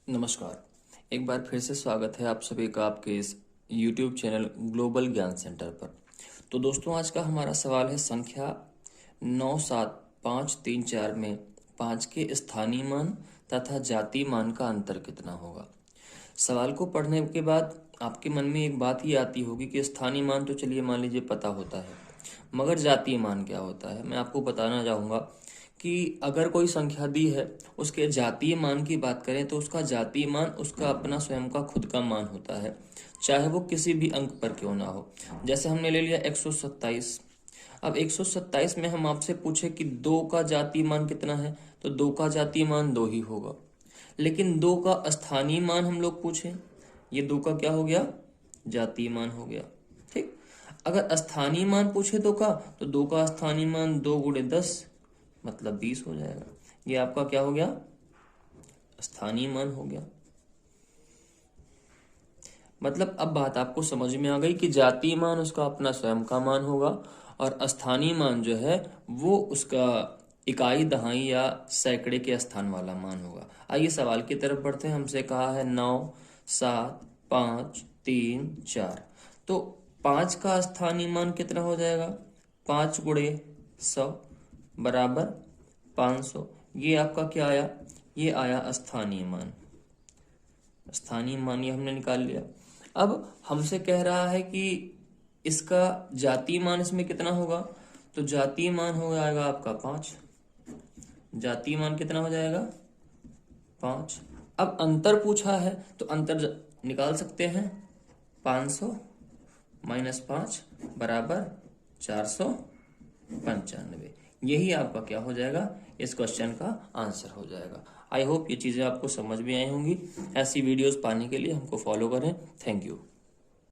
नमस्कार। एक बार फिर से स्वागत है आप सभी का आपके इस YouTube चैनल ग्लोबल ज्ञान सेंटर पर। तो दोस्तों, आज का हमारा सवाल है संख्या 97534 में 5 के स्थानीय मान तथा जातीय मान का अंतर कितना होगा। सवाल को पढ़ने के बाद आपके मन में एक बात ही आती होगी कि स्थानीय मान तो चलिए मान लीजिए पता होता है, मगर जातीय मान क्या होता है। मैं आपको बताना चाहूँगा कि अगर कोई संख्या दी है, उसके जातीय मान की बात करें तो उसका जातीय मान उसका अपना स्वयं का खुद का मान होता है, चाहे वो किसी भी अंक पर क्यों ना हो। जैसे हमने ले लिया 127। अब 127 में हम आपसे पूछे कि 2 का जातीय मान कितना है, तो 2 का जातीय मान 2 ही होगा। लेकिन 2 का स्थानीय मान हम लोग पूछे, ये 2 का क्या हो गया, जातीय मान हो गया। ठीक। अगर स्थानीय मान पूछे 2 का, तो 2 का स्थानीय मान 2 गुणे 10 मतलब 20 हो जाएगा। ये आपका क्या हो गया, स्थानीय मान हो गया। मतलब अब बात आपको समझ में आ गई कि जातीय मान उसका अपना स्वयं का मान होगा और स्थानीय मान जो है वो उसका इकाई, दहाई या सैकड़े के स्थान वाला मान होगा। आइए सवाल की तरफ बढ़ते हैं। हमसे कहा है 9, 7, 5, 3, 4। तो 5 का स्थानीय मान कितना हो जाएगा, 5 गुणे 100 बराबर 500। ये आपका क्या आया, ये आया स्थानीय मान। स्थानीय मान ये हमने निकाल लिया। अब हमसे कह रहा है कि इसका जातीय मान इसमें कितना होगा, तो जातीय मान हो जाएगा आपका 5। जातीय मान कितना हो जाएगा, 5। अब अंतर पूछा है तो अंतर निकाल सकते हैं। 500 माइनस 5 बराबर 495। यही आपका क्या हो जाएगा, इस क्वेश्चन का आंसर हो जाएगा। आई होप ये चीज़ें आपको समझ में आई होंगी। ऐसी वीडियोस पाने के लिए हमको फॉलो करें। Thank you.